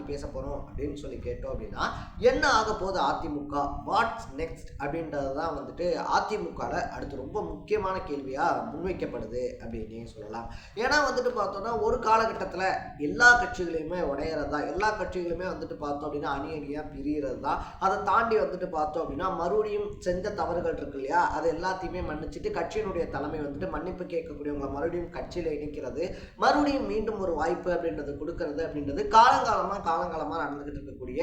பேச போகிறோம் அப்படின்னு சொல்லி கேட்டோம் அப்படின்னா, என்ன ஆக போகுது அதிமுக, வாட்ஸ் நெக்ஸ்ட் அப்படின்றது தான் வந்துட்டு அதிமுகவில் அடுத்து ரொம்ப முக்கியமான கேள்வியாக முன்வைக்கப்படுது அப்படின்னே சொல்லலாம். ஏன்னா வந்துட்டு பார்த்தோம்னா ஒரு காலகட்டத்தில் எல்லா கட்சிகளையுமே உடையிறது தான், எல்லா கட்சிகளுமே வந்துட்டு பார்த்தோம் அப்படின்னா அணி அணியாக பிரிகிறது தான். அதை தாண்டி வந்துட்டு பார்த்தோம் அப்படின்னா மறுபடியும் செஞ்ச தவறுகள் இருக்கு இல்லையா, அது எல்லாத்தையுமே மன்னிச்சுட்டு கட்சியினுடைய தலைமை வந்துட்டு மன்னிப்பு கேட்கக்கூடியவங்களை மறுபடியும் கட்சியில் இணைக்கிறது, மறுபடியும் மீண்டும் ஒரு வாய்ப்பு அப்படின்றது கொடுக்கறது அப்படின்றது காலங்காலமாக நடந்துகிட்டு இருக்கக்கூடிய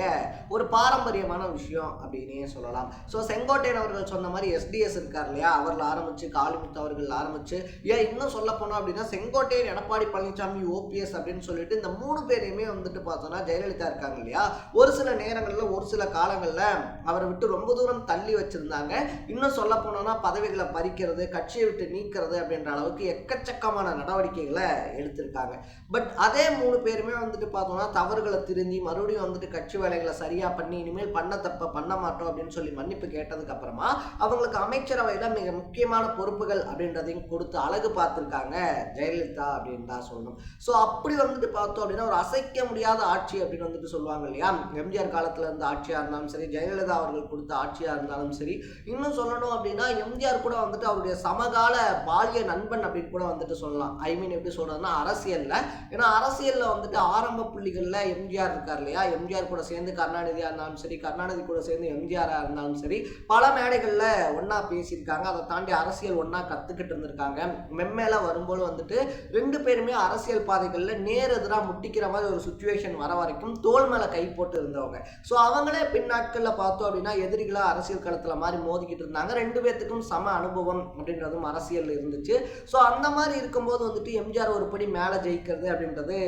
ஒரு பாரம்பரியமான விஷயம் அப்படின்னே சொல்லலாம். ஸோ செங்கோட்டையன் அவர்கள் சொன்ன மாதிரி எஸ்டிஎஸ் இருக்கார் இல்லையா, அவர்கள் ஆரம்பிச்சு காளிமுத்து அவர்கள் ஆரம்பிச்சு, ஏன் இன்னும் சொல்ல போனோம் அப்படின்னா செங்கோட்டையன், எடப்பாடி பழனிசாமி, ஓபிஎஸ் அப்படின்னு சொல்லிட்டு இந்த 3 பேரையுமே வந்துட்டு பார்த்தோம்னா ஜெயலலிதா இருக்காங்க இல்லையா, ஒரு சில நேரங்களில் ஒரு சில காலங்களில் அவரை விட்டு ரொம்ப தூரம் தள்ளி வச்சிருந்தாங்க. இன்னும் சொல்ல போனோம்னா பதவிகளை பறிக்கிறது, கட்சியை விட்டு நீக்கிறது அப்படின்ற அளவுக்கு எக்கச்சக்கமான நடவடிக்கைகளை எடுத்திருக்காங்க. பட் அதே 3 பேருமே வந்துட்டு பார்த்தோம்னா தவறுகளை திருந்தி மறுபடியும் வந்துட்டு கட்சி வேலைகளை சரியா பண்ணி இனிமேல் பண்ண தப்ப பண்ண மாட்டோம் அப்படின்னு சொல்லி மன்னிப்பு கேட்டதுக்கு அப்புறமா அவங்களுக்கு அமைச்சரவையில மிக முக்கியமான பொறுப்புகள் அப்படின்றதையும் கொடுத்து அழகு பார்த்திருக்காங்க ஜெயலலிதா அப்படின்னு தான் சொல்லணும். ஸோ அப்படி வந்துட்டு பார்த்தோம் அப்படின்னா ஒரு அசைக்க முடியாத ஆட்சி அப்படின்னு வந்துட்டு சொல்லுவாங்க இல்லையா, எம்ஜிஆர் காலத்துல இருந்த ஆட்சியா இருந்தாலும் சரி, ஜெயலலிதா அவர்கள் கொடுத்த ஆட்சியா இருந்தாலும் சரி, இன்னும் சொல்லணும் அப்படின்னா எம்ஜிஆர் கூட வந்துட்டு அவருடைய சமகால பால்ய நண்பன் அப்படின்னு கூட வந்துட்டு சொல்லலாம். ஐ மீன் எப்படி சொல்றதுன்னா அரசியல்ல, ஏன்னா அரசியல்ல வந்துட்டு ஆரம்ப புள்ளிகள்ல எம்ஜிஆர் இருக்கார் இல்லையா, எம்ஜிஆர் கூட சேர்ந்து கருணாநிதியா இருந்தாலும் சரி, கருணாநிதி கூட சேர்ந்து எம்ஜிஆரா இருந்தாலும் சரி, பல மேடைகள்ல ஒன்னா பேசியிருக்காங்க. அதை தாண்டி அரசியல் ஒன்னா கத்துக்கிட்டு இருந்திருக்காங்க. மெம்மேல வரும்போது வந்துட்டு 2 பேருமே அரசியல் பாதைகள்ல நேர் எதிராக முட்டிக்கிற மாதிரி ஒரு சுச்சுவேஷன் வர வரைக்கும் தோல் மேல கை போட்டு இருந்தவங்க. ஸோ அவங்களே பின்னாட்கள்ல பார்த்தோம் அப்படின்னா எதிரிகளா அரசியல் களத்துல மாதிரி மோதிக்கிட்டு இருந்தாங்க. 2 பேர்த்துக்கும் சம அனுபவம் அப்படின்றதும் அரசியல் இருந்துச்சு. ஸோ அந்த மாதிரி இருக்கும்போது வந்துட்டு எம்ஜிஆர் ஒரு படி மேல ஜெயிக்கிறது அப்படின்றது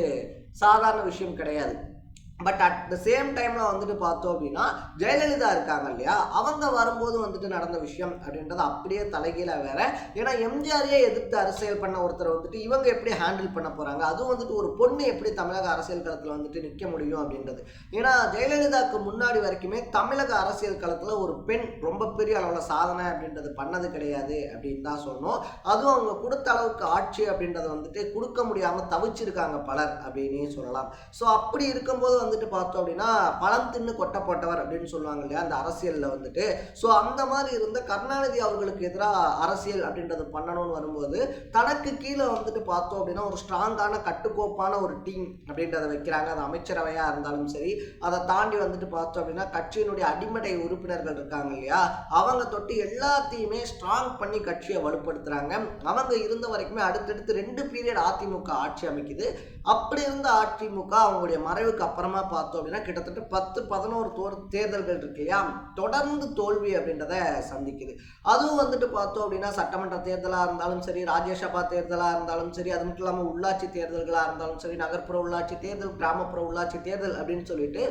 சாதாரண விஷயம் கிடையாது. பட் அட் த சேம் டைம்ல வந்துட்டு பார்த்தோம் அப்படின்னா ஜெயலலிதா இருக்காங்க இல்லையா, அவங்க வரும்போது வந்துட்டு நடந்த விஷயம் அப்படின்றது அப்படியே தலைகீழ வேற. ஏன்னா எம்ஜிஆரையே எதிர்த்து அரசியல் பண்ண ஒருத்தர் வந்துட்டு இவங்க எப்படி ஹேண்டில் பண்ண போறாங்க, அதுவும் வந்துட்டு ஒரு பொண்ணு எப்படி தமிழக அரசியல் களத்துல வந்துட்டு நிற்க முடியும் அப்படின்றது. ஏன்னா ஜெயலலிதாவுக்கு முன்னாடி வரைக்குமே தமிழக அரசியல் களத்துல ஒரு பெண் ரொம்ப பெரிய அளவுல சாதனை அப்படின்றது பண்ணது கிடையாது அப்படின்னு தான் சொல்லணும். அதுவும் அவங்க கொடுத்த அளவுக்கு ஆட்சி அப்படின்றத வந்துட்டு கொடுக்க முடியாம தவிச்சிருக்காங்க பலர் அப்படின்னே சொல்லலாம். ஸோ அப்படி இருக்கும்போது வந்துட்டு பார்த்தோம் அப்படின்னா பழம் தின்னு கொட்டை போட்டவர் அப்படின்னு சொல்லுவாங்க இல்லையா அந்த அரசியல்ல வந்துட்டு. ஸோ அந்த மாதிரி இருந்த கருணாநிதி அவர்களுக்கு எதிராக அரசியல் அப்படின்றது பண்ணணும்னு வரும்போது தனக்கு கீழே வந்துட்டு பார்த்தோம் அப்படின்னா ஒரு ஸ்ட்ராங்கான கட்டுக்கோப்பான ஒரு டீம் அப்படின்றத வைக்கிறாங்க. அது அமைச்சரவையா இருந்தாலும் சரி, அதை தாண்டி வந்துட்டு பார்த்தோம் அப்படின்னா கட்சியினுடைய அடிமடை உறுப்பினர்கள் இருக்காங்க இல்லையா, அவங்க தொட்டு எல்லாத்தையுமே ஸ்ட்ராங் பண்ணி கட்சியை வலுப்படுத்துறாங்க. அவங்க இருந்த வரைக்குமே அடுத்தடுத்து 2 பீரியட் அதிமுக ஆட்சி அமைக்குது. அப்படி இருந்த அதிமுக அவங்களுடைய மறைவுக்கு அப்புறமா பார்த்தோம் அப்படின்னா கிட்டத்தட்ட 10-11 தேர்தல்கள் இருக்கு இல்லையா, தொடர்ந்து தோல்வி அப்படின்றத சந்திக்குது. அதுவும் வந்துட்டு பார்த்தோம் அப்படின்னா சட்டமன்ற தேர்தலா இருந்தாலும் சரி, ராஜ்யசபா தேர்தலா இருந்தாலும் சரி, அது மட்டும் இல்லாமல் உள்ளாட்சி தேர்தல்களா இருந்தாலும் சரி, நகர்ப்புற உள்ளாட்சி தேர்தல், கிராமப்புற உள்ளாட்சி தேர்தல் அப்படின்னு சொல்லிட்டு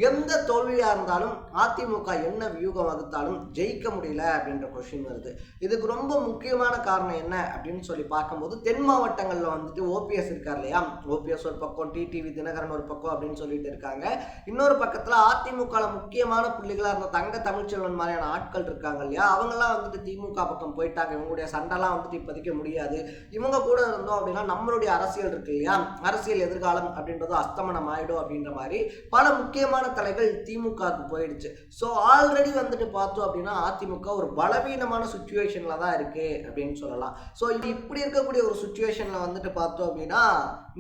எந்த தோல்வியா இருந்தாலும் அதிமுக என்ன வியூகம் வகுத்தாலும் ஜெயிக்க முடியல அப்படின்ற கொஸ்டின் வருது. இதுக்கு ரொம்ப முக்கியமான காரணம் என்ன அப்படின்னு சொல்லி பார்க்கும்போது தென் மாவட்டங்கள்ல வந்துட்டு ஓபிஎஸ் இருக்கார் இல்லையா, ஓபிஎஸ் ஒரு பக்கம், டிடிவி தினகரன் ஒரு பக்கம் அப்படின்னு சொல்லிட்டு இருக்காங்க. இன்னொரு பக்கத்துல அதிமுக முக்கியமான புள்ளிகளா இருந்த தங்க தமிழ்ச்செல்வன் மாதிரியான ஆட்கள் இருக்காங்க இல்லையா, அவங்கெல்லாம் வந்துட்டு திமுக பக்கம் போயிட்டாங்க. இவங்களுடைய சண்டைலாம் வந்துட்டு இப்போதைக்கு முடியாது, இவங்க கூட இருந்தோம் அப்படின்னா நம்மளுடைய அரசியல் இருக்கு இல்லையா, அரசியல் எதிர்காலம் அப்படின்றது அஸ்தமனம் ஆயிடும் அப்படின்ற மாதிரி பல முக்கியமான தலைகள் திமுகவுக்கு போயிடுச்சு. ஸோ ஆல்ரெடி வந்துட்டு பார்த்தோம் அப்படின்னா அதிமுக ஒரு பலவீனமான சுச்சுவேஷன்ல தான் இருக்கு அப்படின்னு சொல்லலாம். ஸோ இப்படி இருக்கக்கூடிய ஒரு சுச்சுவேஷன்ல வந்துட்டு பார்த்தோம் அப்படின்னா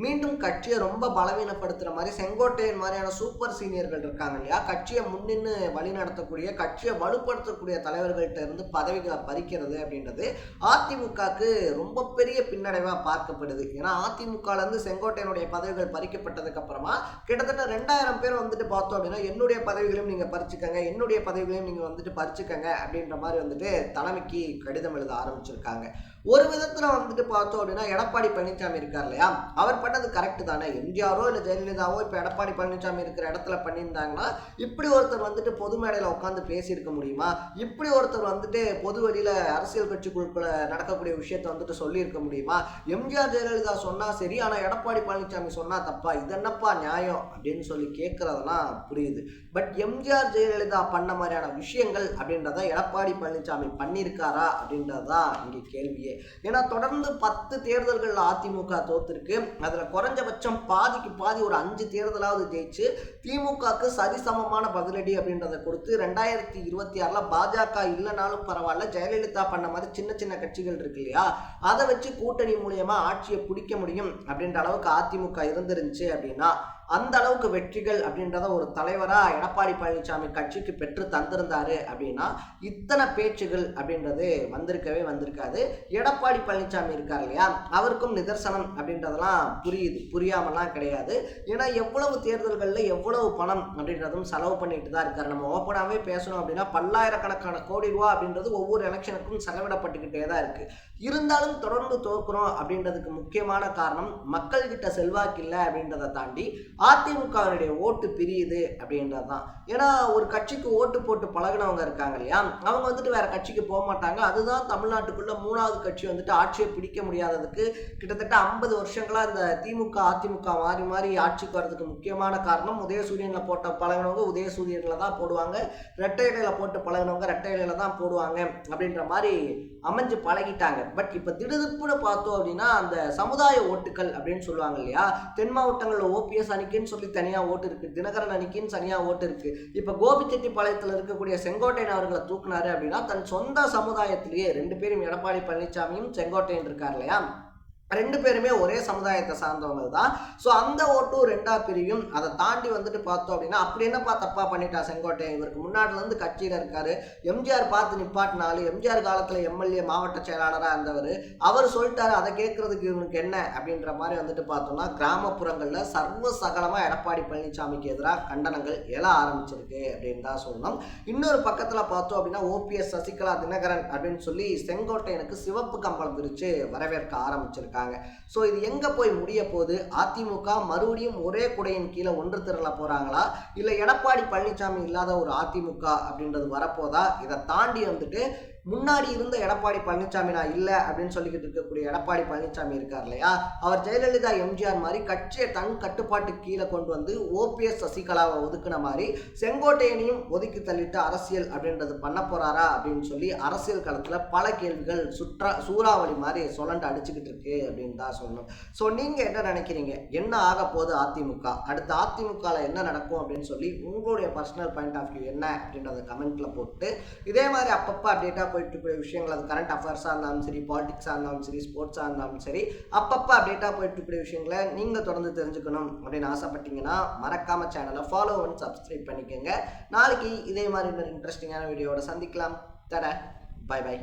மீண்டும் கட்சியை ரொம்ப பலவீனப்படுத்துற மாதிரி செங்கோட்டையன் மாதிரியான சூப்பர் சீனியர்கள் இருக்காங்க இல்லையா, கட்சியை முன்னின்று வழி நடத்தக்கூடிய, கட்சியை வலுப்படுத்தக்கூடிய தலைவர்கள்ட்ட இருந்து பதவிகளை பறிக்கிறது அப்படின்றது அதிமுகவுக்கு ரொம்ப பெரிய பின்னடைவா பார்க்கப்படுது. ஏன்னா அதிமுகல இருந்து செங்கோட்டையனுடைய பதவிகள் பறிக்கப்பட்டதுக்கு அப்புறமா கிட்டத்தட்ட 2000 பேர் வந்துட்டு பார்த்தோம் அப்படின்னா என்னுடைய பதவிகளையும் நீங்க பறிச்சுக்கங்க, என்னுடைய பதவிகளையும் நீங்க வந்துட்டு பறிச்சுக்கங்க அப்படின்ற மாதிரி வந்துட்டு தலைமைக்கு கடிதம் எழுத ஆரம்பிச்சிருக்காங்க. ஒரு விதத்துல வந்துட்டு பார்த்தோம் அப்படின்னா எடப்பாடி பழனிசாமி இருக்கார் இல்லையா, அவர் பண்ணது கரெக்ட் தானே. எம்ஜிஆரோ இல்லை ஜெயலலிதாவோ இப்போ எடப்பாடி பழனிசாமி இருக்கிற இடத்துல பண்ணியிருந்தாங்கன்னா இப்படி ஒருத்தர் வந்துட்டு பொது மேடையில் உட்காந்து பேசியிருக்க முடியுமா, இப்படி ஒருத்தர் வந்துட்டு பொது வழியில் அரசியல் கட்சிக்குள்ள நடக்கக்கூடிய விஷயத்த வந்துட்டு சொல்லியிருக்க முடியுமா. எம்ஜிஆர் ஜெயலலிதா சொன்னா சரி, ஆனால் எடப்பாடி பழனிசாமி சொன்னா தப்பா, இது என்னப்பா நியாயம் அப்படின்னு சொல்லி கேட்கறதெல்லாம் புரியுது. பட் எம்ஜிஆர் ஜெயலலிதா பண்ண மாதிரியான விஷயங்கள் அப்படின்றத எடப்பாடி பழனிசாமி பண்ணியிருக்காரா அப்படின்றதான் இங்கே கேள்வியே. ஏன்னா தொடர்ந்து 10 தேர்தல்கள் அதிமுக தோத்துருக்கு. அதுல குறைஞ்சபட்சம் பாதிக்கு பாதி ஒரு 5 தேர்தலாவது ஜெயிச்சு திமுகக்கு சரிசமமான பதிலடி அப்படின்றத கொடுத்து 2026ல பாஜக இல்லைனாலும் பரவாயில்ல, ஜெயலலிதா பண்ண மாதிரி சின்ன சின்ன கட்சிகள் இருக்கு இல்லையா, அதை வச்சு கூட்டணி மூலியமா ஆட்சியை பிடிக்க முடியும் அப்படின்ற அளவுக்கு அதிமுக இருந்துருந்துச்சு அப்படின்னா அந்த அளவுக்கு வெற்றிகள் அப்படின்றத ஒரு தலைவரா எடப்பாடி பழனிசாமி கட்சிக்கு பெற்று தந்திருந்தாரு அப்படின்னா இத்தனை பேச்சுகள் அப்படின்றது வந்திருக்காது. எடப்பாடி பழனிசாமி இருக்கார் இல்லையா, அவருக்கும் நிதர்சனம் அப்படின்றதெல்லாம் புரியாமலாம் கிடையாது. ஏன்னா எவ்வளவு தேர்தல்களில் எவ்வளவு பணம் அப்படின்றதும் செலவு பண்ணிட்டு தான் இருக்காரு. நம்ம ஓப்பனாகவே பேசணும் அப்படின்னா பல்லாயிரக்கணக்கான கோடி ரூபா அப்படின்றது ஒவ்வொரு எலெக்ஷனுக்கும் செலவிடப்பட்டுக்கிட்டே தான் இருக்கு. இருந்தாலும் தொடர்ந்து தோற்கிறோம் அப்படின்றதுக்கு முக்கியமான காரணம் மக்கள் கிட்ட செல்வாக்கு இல்லை அப்படின்றத தாண்டி அதிமுகவுடைய ஓட்டு பிரியுது அப்படின்றது தான். ஏன்னா ஒரு கட்சிக்கு ஓட்டு போட்டு பழகினவங்க இருக்காங்க இல்லையா, அவங்க வந்துட்டு வேற கட்சிக்கு போக மாட்டாங்க. அதுதான் தமிழ்நாட்டுக்குள்ள 3வது கட்சி வந்துட்டு ஆட்சியை பிடிக்க முடியாததுக்கு கிட்டத்தட்ட 50 வருஷங்களா இந்த திமுக அதிமுக மாறி மாறி ஆட்சிக்கு வர்றதுக்கு முக்கியமான காரணம். உதயசூரியன்ல போட்ட பழகினவங்க உதயசூரியன்ல தான் போடுவாங்க, ரெட்டை இலையில போட்டு பழகினவங்க ரெட்டை இலையில தான் போடுவாங்க அப்படின்ற மாதிரி அமைஞ்சு பழகிட்டாங்க. பட் இப்ப திடுதிப்புன்னு பார்த்தோம் அப்படின்னா அந்த சமுதாய ஓட்டுகள் அப்படின்னு சொல்லுவாங்க இல்லையா, தென் மாவட்டங்கள்ல ஓபிஎஸ் அணிக்குன்னு சொல்லி தனியா ஓட்டு இருக்கு, தினகரன் அணிக்குன்னு தனியா ஓட்டு இருக்கு. இப்ப கோபிச்செட்டிப்பாளையத்தில் இருக்கக்கூடிய செங்கோட்டையன் அவர்களை தூக்குனாரு அப்படின்னா தன் சொந்த சமுதாயத்திலேயே 2 பேரும், எடப்பாடி பழனிசாமியும் செங்கோட்டையன் இருக்கார் இல்லையா, 2 பேருமே ஒரே சமுதாயத்தை சார்ந்தவங்க தான். ஸோ அந்த ஓட்டும் 2ஆ பிரியும். அதை தாண்டி வந்துட்டு பார்த்தோம் அப்படின்னா அப்படி என்னப்பா தப்பா பண்ணிட்டா செங்கோட்டையன், இவருக்கு முன்னாடில இருந்து கட்சியில இருக்காரு, எம்ஜிஆர் பார்த்து நிப்பாட்டினாலு, எம்ஜிஆர் காலத்துல எம்எல்ஏ மாவட்ட செயலாளராக இருந்தவர், அவர் சொல்லிட்டாரு, அதை கேட்கறதுக்கு இவனுக்கு என்ன அப்படின்ற மாதிரி வந்துட்டு பார்த்தோம்னா கிராமப்புறங்கள்ல சர்வ சகலமா எடப்பாடி பழனிசாமிக்கு எதிராக கண்டனங்கள் எழ ஆரம்பிச்சிருக்கு அப்படின்னு தான் சொல்லணும். இன்னொரு பக்கத்துல பார்த்தோம் அப்படின்னா ஓபிஎஸ், சசிகலா, தினகரன் அப்படின்னு சொல்லி செங்கோட்டையனுக்கு சிவப்பு கம்பளம் விரிச்சு வரவேற்க ஆரம்பிச்சிருக்காங்க. சோ இது எங்க போய் முடிய போகுது? அதிமுக மறுபடியும் ஒரே குடையின் கீழே ஒன்று திரள போறாங்களா, இல்ல எடப்பாடி பழனிசாமி இல்லாத ஒரு அதிமுக அப்படின்றது வரப்போதா? இதை தாண்டி வந்துட்டு முன்னாடி இருந்த எடப்பாடி பழனிசாமி நான் இல்லை அப்படின்னு சொல்லிக்கிட்டு இருக்கக்கூடிய எடப்பாடி பழனிசாமி இருக்கார் இல்லையா, அவர் ஜெயலலிதா எம்ஜிஆர் மாதிரி கட்சியை தன் கட்டுப்பாட்டு கீழே கொண்டு வந்து ஓபிஎஸ் சசிகலாவை ஒதுக்குன மாதிரி செங்கோட்டையனையும் ஒதுக்கி தள்ளிட்டு அரசியல் அப்படின்றது பண்ண போறாரா அப்படின்னு சொல்லி அரசியல் களத்துல பல கேள்விகள் சூறாவளி மாதிரி சுழண்டு அடிச்சுக்கிட்டு இருக்கு அப்படின்னு தான் சொல்லணும். ஸோ நீங்க என்ன நினைக்கிறீங்க, என்ன ஆக போகுது அதிமுக, அடுத்த அதிமுகவில் என்ன நடக்கும் அப்படின்னு சொல்லி உங்களுடைய பர்சனல் பாயிண்ட் ஆஃப் வியூ என்ன அப்படின்றத கமெண்ட்ல போட்டு இதே மாதிரி அப்பப்போ அப்டேட்டா போயிட்டு இருக்கிற விஷயங்கள், அது கரண்ட் அஃபேர்ஸாக இருந்தாலும் சரி, பாலிடிக்ஸாக இருந்தாலும் சரி, ஸ்போர்ட்ஸாக இருந்தாலும் சரி, அப்பப்போ அப்டேட்டாக போயிட்டு இருக்கிற விஷயங்களை நீங்கள் தொடர்ந்து தெரிஞ்சுக்கணும் அப்படின்னு ஆசைப்பட்டீங்கன்னா மறக்காம சேனலை ஃபாலோ அண்ட் சப்ஸ்கிரைப் பண்ணிக்கோங்க. நாளைக்கு இதே மாதிரி இன்னொரு இன்ட்ரெஸ்டிங்கான வீடியோவோட சந்திக்கலாம். தட பை பை.